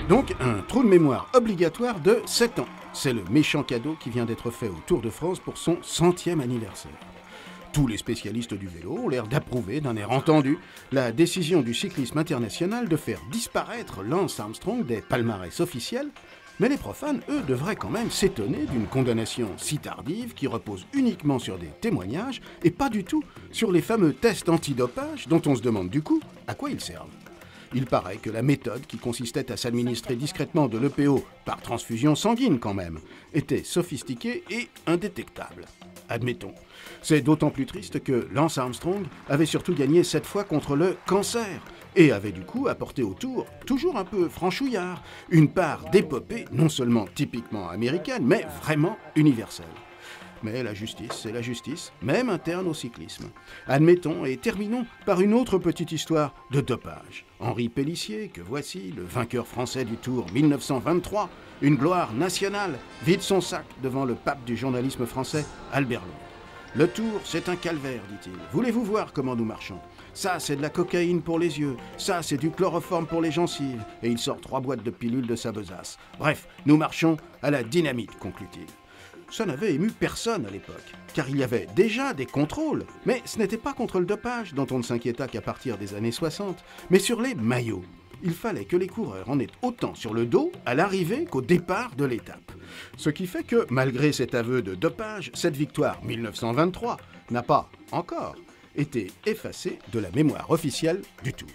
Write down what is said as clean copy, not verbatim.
Donc un trou de mémoire obligatoire de 7 ans. C'est le méchant cadeau qui vient d'être fait au Tour de France pour son 100e anniversaire. Tous les spécialistes du vélo ont l'air d'approuver d'un air entendu la décision du cyclisme international de faire disparaître Lance Armstrong des palmarès officiels, mais les profanes, eux, devraient quand même s'étonner d'une condamnation si tardive qui repose uniquement sur des témoignages et pas du tout sur les fameux tests antidopage dont on se demande du coup à quoi ils servent. Il paraît que la méthode qui consistait à s'administrer discrètement de l'EPO par transfusion sanguine quand même était sophistiquée et indétectable. Admettons. C'est d'autant plus triste que Lance Armstrong avait surtout gagné cette fois contre le cancer et avait du coup apporté au Tour, toujours un peu franchouillard, une part d'épopée non seulement typiquement américaine mais vraiment universelle. Mais la justice, c'est la justice, même interne au cyclisme. Admettons et terminons par une autre petite histoire de dopage. Henri Pélissier, que voici, le vainqueur français du Tour 1923, une gloire nationale, vide son sac devant le pape du journalisme français, Albert Londres. Le Tour, c'est un calvaire, dit-il. Voulez-vous voir comment nous marchons? Ça, c'est de la cocaïne pour les yeux. Ça, c'est du chloroforme pour les gencives. Et il sort 3 boîtes de pilules de sa besace. Bref, nous marchons à la dynamite, conclut-il. Ça n'avait ému personne à l'époque, car il y avait déjà des contrôles. Mais ce n'était pas contre le dopage, dont on ne s'inquiéta qu'à partir des années 60, mais sur les maillots. Il fallait que les coureurs en aient autant sur le dos à l'arrivée qu'au départ de l'étape. Ce qui fait que, malgré cet aveu de dopage, cette victoire 1923 n'a pas encore été effacée de la mémoire officielle du Tour.